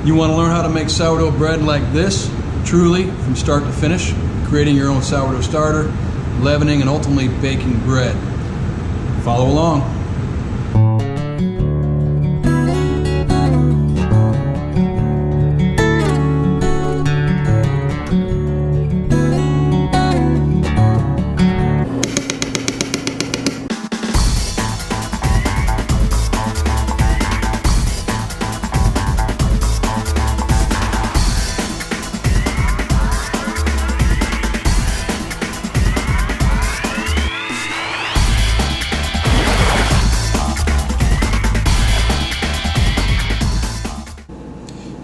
You want to learn how to make sourdough bread like this, truly, from start to finish, creating your own sourdough starter, leavening, and ultimately baking bread. Follow along.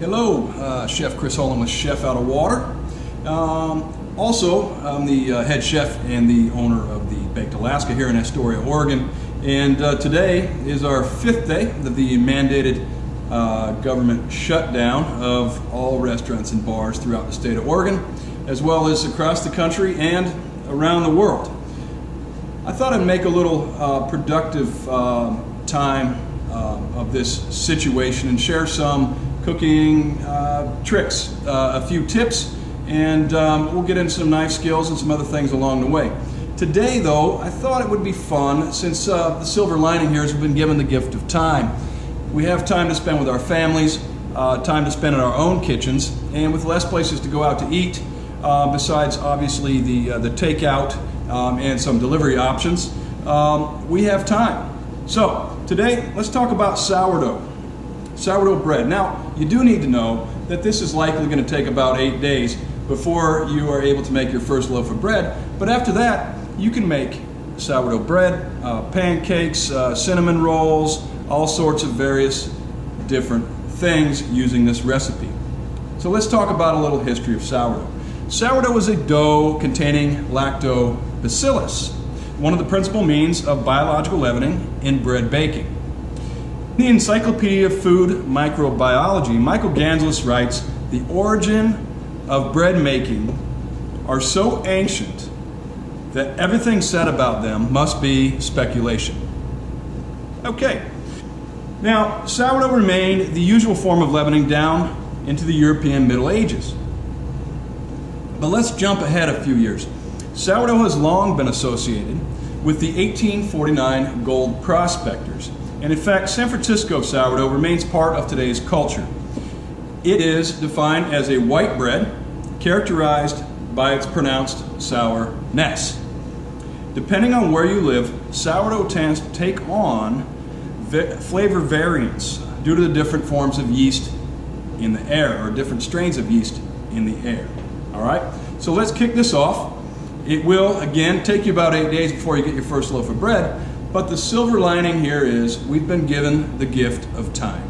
Hello, Chef Chris Holland with Chef Out of Water. Also, I'm the head chef and the owner of the Baked Alaska here in Astoria, Oregon. And today is our 5th day of the mandated government shutdown of all restaurants and bars throughout the state of Oregon, as well as across the country and around the world. I thought I'd make a little productive time of this situation and share some cooking tricks, a few tips, and we'll get into some knife skills and some other things along the way. Today though, I thought it would be fun, since the silver lining here is we've been given the gift of time. We have time to spend with our families, time to spend in our own kitchens, and with less places to go out to eat, besides obviously the takeout and some delivery options, we have time. So today, let's talk about sourdough bread. Now, you do need to know that this is likely going to take about 8 days before you are able to make your first loaf of bread. But after that, you can make sourdough bread, pancakes, cinnamon rolls, all sorts of various different things using this recipe. So let's talk about a little history of sourdough. Sourdough is a dough containing lactobacillus, one of the principal means of biological leavening in bread baking. In the Encyclopedia of Food Microbiology, Michael Ganzelis writes, "The origin of bread making are so ancient that everything said about them must be speculation." Okay, now sourdough remained the usual form of leavening down into the European Middle Ages. But let's jump ahead a few years. Sourdough has long been associated with the 1849 gold prospectors. And in fact, San Francisco sourdough remains part of today's culture. It is defined as a white bread characterized by its pronounced sourness. Depending on where you live, sourdough tends to take on flavor variants due to the different forms of yeast in the air, or different strains of yeast in the air. All right, so let's kick this off. It will, again, take you about 8 days before you get your first loaf of bread. But the silver lining here is we've been given the gift of time.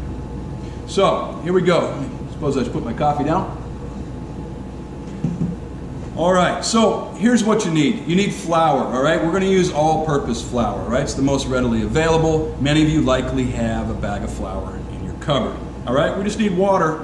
So here we go. I suppose I should put my coffee down. All right, so here's what you need. You need flour, all right? We're going to use all-purpose flour, all right? It's the most readily available. Many of you likely have a bag of flour in your cupboard, all right? We just need water.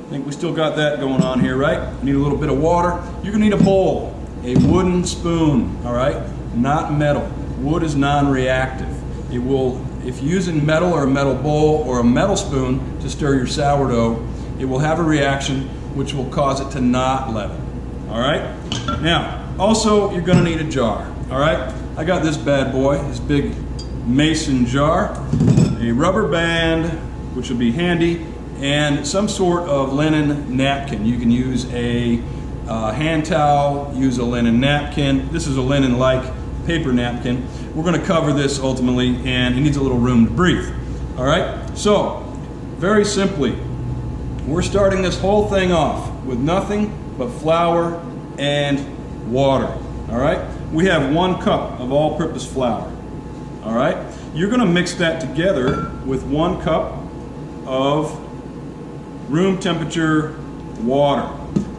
I think we still got that going on here, right? We need a little bit of water. You're going to need a bowl, a wooden spoon, all right? Not metal. Wood is non-reactive. It will, if you're using metal or a metal bowl or a metal spoon to stir your sourdough, it will have a reaction which will cause it to not leaven. All right? Now, also you're gonna need a jar. All right? I got this bad boy, this big mason jar, a rubber band, which will be handy, and some sort of linen napkin. You can use a hand towel, use a linen napkin. This is a linen-like paper napkin. We're going to cover this ultimately, and it needs a little room to breathe. All right, so very simply, we're starting this whole thing off with nothing but flour and water. All right, we have 1 cup of all-purpose flour. All right, you're going to mix that together with 1 cup of room temperature water,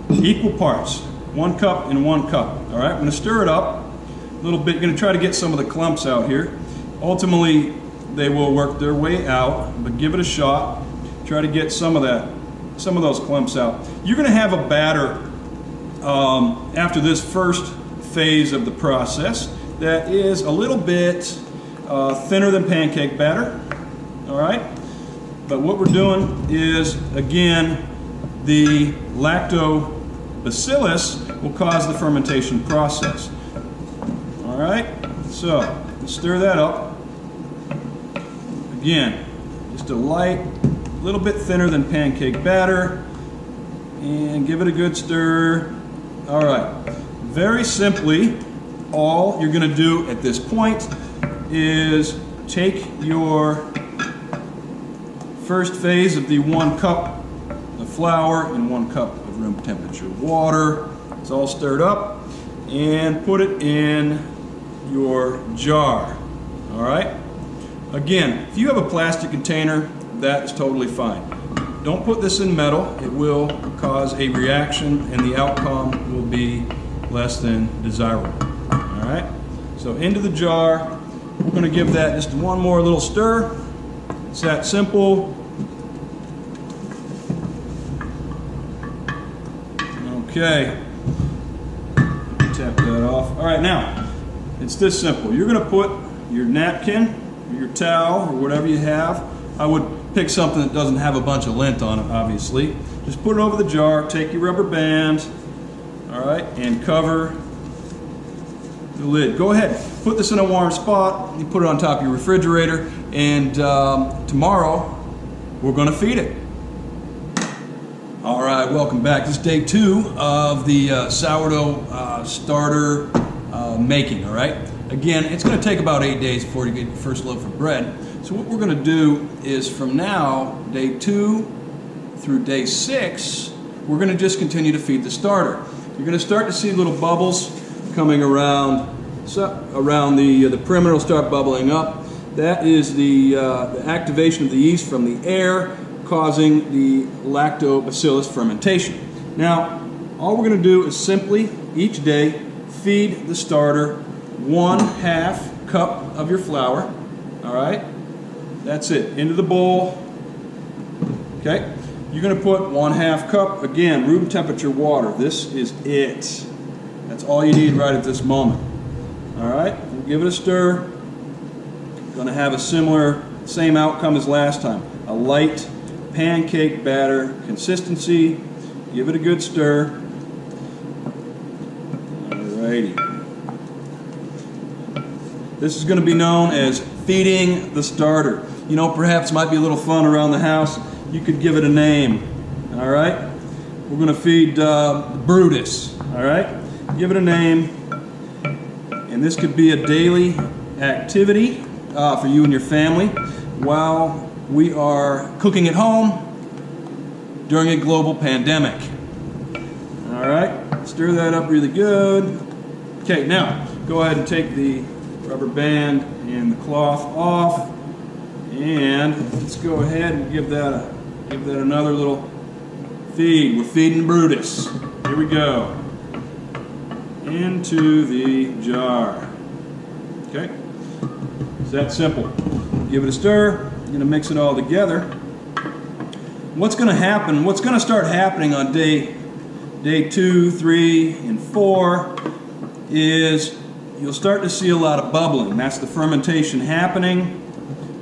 equal parts, 1 cup and 1 cup. All right, I'm going to stir it up a little bit. You're going to try to get some of the clumps out here. Ultimately, they will work their way out, but give it a shot. Try to get some of those clumps out. You're going to have a batter after this first phase of the process that is a little bit thinner than pancake batter. All right, but what we're doing is, again, the lactobacillus will cause the fermentation process. All right, so stir that up. Again, just a little bit thinner than pancake batter, and give it a good stir. All right, very simply, all you're going to do at this point is take your first phase of the 1 cup of flour and 1 cup of room temperature water. It's all stirred up, and put it in your jar. All right. Again, if you have a plastic container, that is totally fine. Don't put this in metal. It will cause a reaction, and the outcome will be less than desirable. All right. So into the jar. We're going to give that just one more little stir. It's that simple. Okay. Tap that off. All right, now it's this simple. You're going to put your napkin or your towel or whatever you have. I would pick something that doesn't have a bunch of lint on it, obviously. Just put it over the jar. Take your rubber band, all right, and cover the lid. Go ahead, put this in a warm spot. You put it on top of your refrigerator, and tomorrow we're going to feed it. All right, welcome back. This is day 2 of the sourdough starter making. All right. Again, it's going to take about 8 days before you get your first loaf of bread. So what we're going to do is, from now, day 2 through day 6, we're going to just continue to feed the starter. You're going to start to see little bubbles coming around. So around the perimeter will start bubbling up. That is the activation of the yeast from the air, causing the lactobacillus fermentation. Now, all we're going to do is simply each day feed the starter 1/2 cup of your flour. All right, that's it. Into the bowl. Okay, you're going to put 1/2 cup, again, room temperature water. This is it. That's all you need right at this moment. All right, we'll give it a stir. Going to have a same outcome as last time. A light pancake batter consistency. Give it a good stir. Alrighty. This is going to be known as feeding the starter. You know, perhaps it might be a little fun around the house. You could give it a name. All right. We're going to feed Brutus. All right. Give it a name. And this could be a daily activity for you and your family while we are cooking at home during a global pandemic. All right, stir that up really good. Okay, now go ahead and take the rubber band and the cloth off, and let's go ahead and give that another little feed. We're feeding Brutus. Here we go. Into the jar. Okay, it's that simple. Give it a stir. You're going to mix it all together. What's going to happen? What's going to start happening on day 2, 3, and 4 is you'll start to see a lot of bubbling. That's the fermentation happening.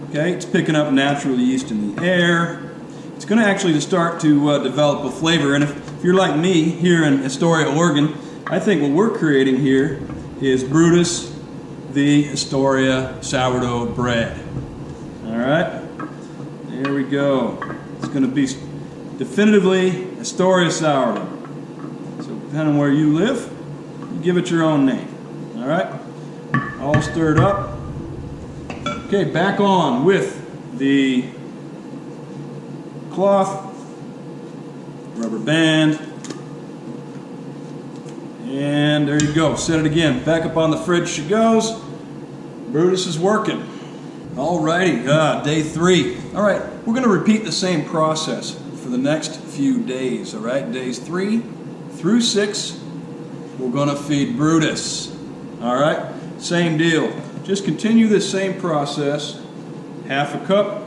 Okay, it's picking up natural yeast in the air. It's going to actually start to develop a flavor. And if you're like me here in Astoria, Oregon, I think what we're creating here is Brutus, the Astoria sourdough bread. All right, there we go. It's going to be definitively Astoria sourdough. So depending on where you live, you give it your own name. All right, all stirred up. Okay, back on with the cloth, rubber band, and there you go. Set it again. Back up on the fridge she goes. Brutus is working. Alrighty, day 3. All right, we're going to repeat the same process for the next few days. All right, days 3 through 6, we're going to feed Brutus. All right, same deal. Just continue this same process. 1/2 cup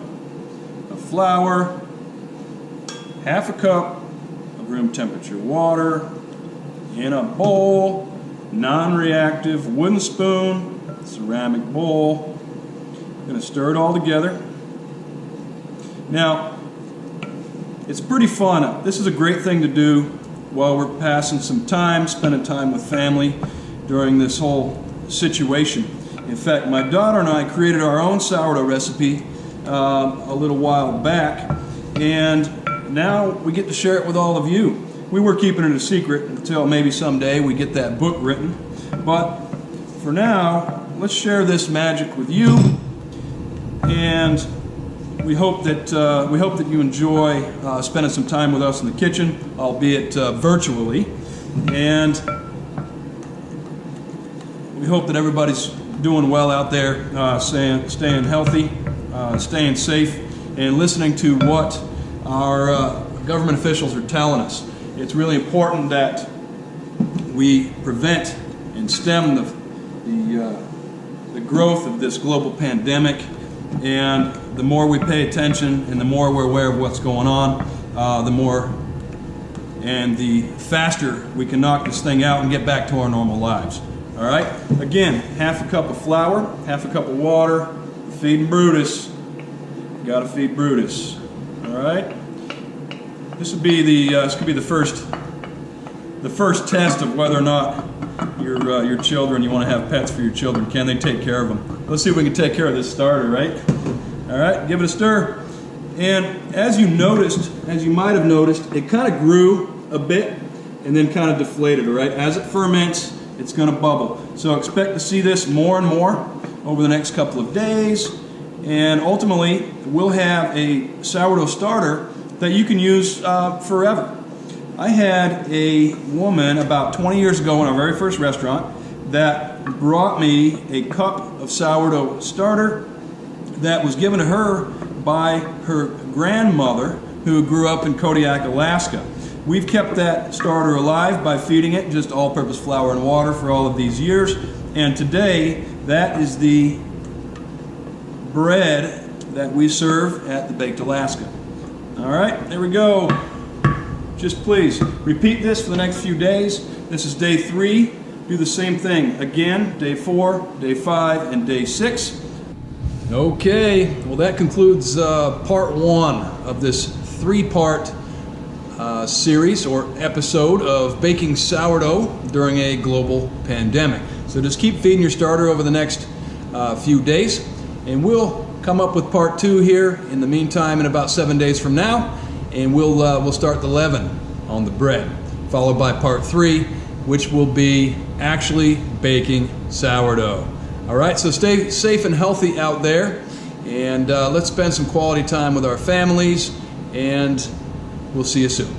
of flour, 1/2 cup of room temperature water in a bowl, non-reactive wooden spoon, ceramic bowl. I'm going to stir it all together. Now, it's pretty fun. This is a great thing to do while we're passing some time, spending time with family during this whole situation. In fact, my daughter and I created our own sourdough recipe a little while back, and now we get to share it with all of you. We were keeping it a secret until maybe someday we get that book written, but for now, let's share this magic with you, and we hope that you enjoy spending some time with us in the kitchen, albeit virtually, and we hope that everybody's doing well out there, staying healthy, staying safe, and listening to what our government officials are telling us. It's really important that we prevent and stem the growth of this global pandemic, and the more we pay attention and the more we're aware of what's going on, the more and the faster we can knock this thing out and get back to our normal lives. All right? Again, half a cup of flour, half a cup of water, feeding Brutus. Gotta feed Brutus. All right? This could be the first test of whether or not your children, you want to have pets for your children. Can they take care of them? Let's see if we can take care of this starter, right? All right, give it a stir. And as you might have noticed, it kind of grew a bit and then kind of deflated, all right? As it ferments, it's going to bubble. So expect to see this more and more over the next couple of days. And ultimately, we'll have a sourdough starter that you can use forever. I had a woman about 20 years ago in our very first restaurant that brought me a cup of sourdough starter that was given to her by her grandmother, who grew up in Kodiak, Alaska. We've kept that starter alive by feeding it just all-purpose flour and water for all of these years, and today that is the bread that we serve at the Baked Alaska. All right, there we go. Just please repeat this for the next few days. This is day 3. Do the same thing again, day 4, day 5, and day 6. Okay, well that concludes part 1 of this 3-part series or episode of baking sourdough during a global pandemic. So just keep feeding your starter over the next few days, and we'll come up with part 2 here in the meantime in about 7 days from now, and we'll start the leaven on the bread, followed by part 3, which will be actually baking sourdough. All right, so stay safe and healthy out there, and let's spend some quality time with our families, and we'll see you soon.